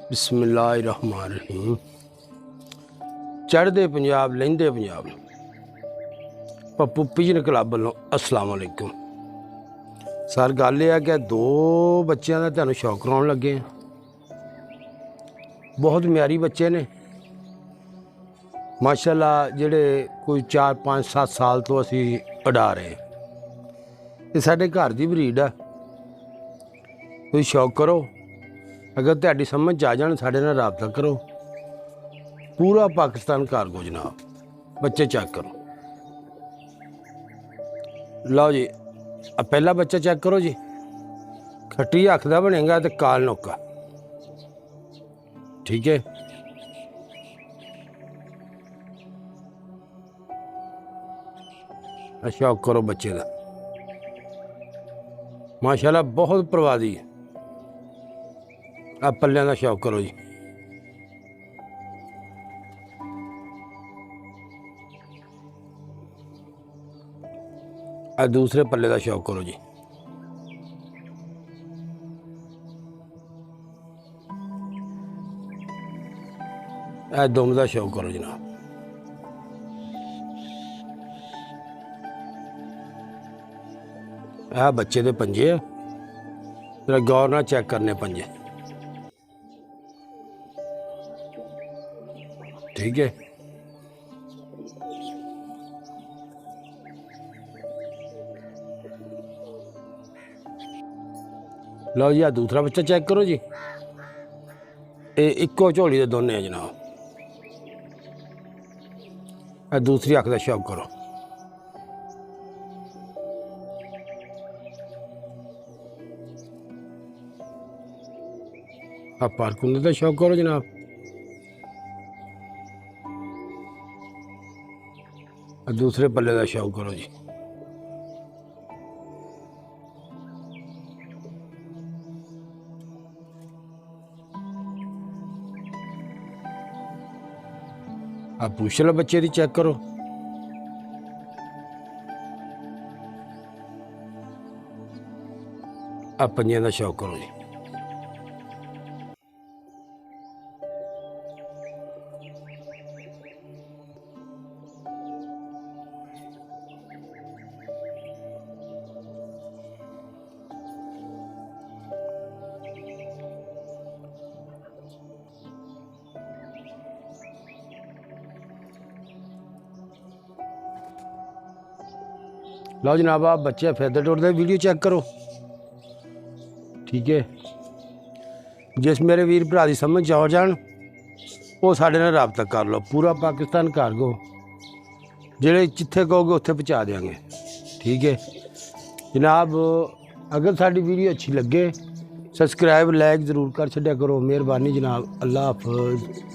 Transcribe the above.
बिस्मिल्लाहिर्रहमानिर्रहीम। चढ़दे Punjab लहिंदे Punjab Pappu pigeon club वालों अस्सलाम वालेकुम। सर गल यह है कि दो बच्चों का तुहानूं शौक कराउण लगे हैं। बहुत म्यारी बच्चे ने माशाअल्लाह, जिहड़े कोई 4 5 7 साल तो असी उड़ा रहे हैं। ये साडे घर की बरीड है। कोई शौक करो, अगर तुहाडी समझ आ जाण साडे नाल राबता करो। पूरा पाकिस्तान कारगो जनाब, बच्चे चेक करो। लो जी, पहला बच्चा चेक करो जी। खट्टी अख दा बनेगा तो काल नोका, ठीक है। शौक करो बच्चे का, माशाल्लाह बहुत प्रवादी है। आप पल्लियां का शौक करो जी। आ दूसरे पल्ले का शौक करो जी। आ दुम का शौक करो जनाब। आ बच्चे दे पंजे है, जरा गौर नाल चेक करने पंजे, ठीक है। लो जी, आ दूसरा बच्चा चेक करो जी। ये इक्को झोली के दोने जनाब। आ दूसरी अख का शौक करो। आ पारकुंदे का शौक करो जनाब। आ दूसरे पल्ले का शौक करो जी। आप पूछ लो बच्चे की, चेक करो। आप पंजियां का शौक करो जी। लो जनाब, आप बच्चे फिरदे टुरदे वीडियो चेक करो, ठीक है। जिस मेरे वीर भरा की समझ आ जान वो साढ़े नाल राबता कर लो। पूरा पाकिस्तान कारगो, जेड़े जिथे कहोगे उत्थे पहुँचा देंगे, ठीक है जनाब। अगर साड़ी वीडियो अच्छी लगे सब्सक्राइब लाइक ज़रूर कर छड्या करो। मेहरबानी जनाब, अल्लाह हाफिज़।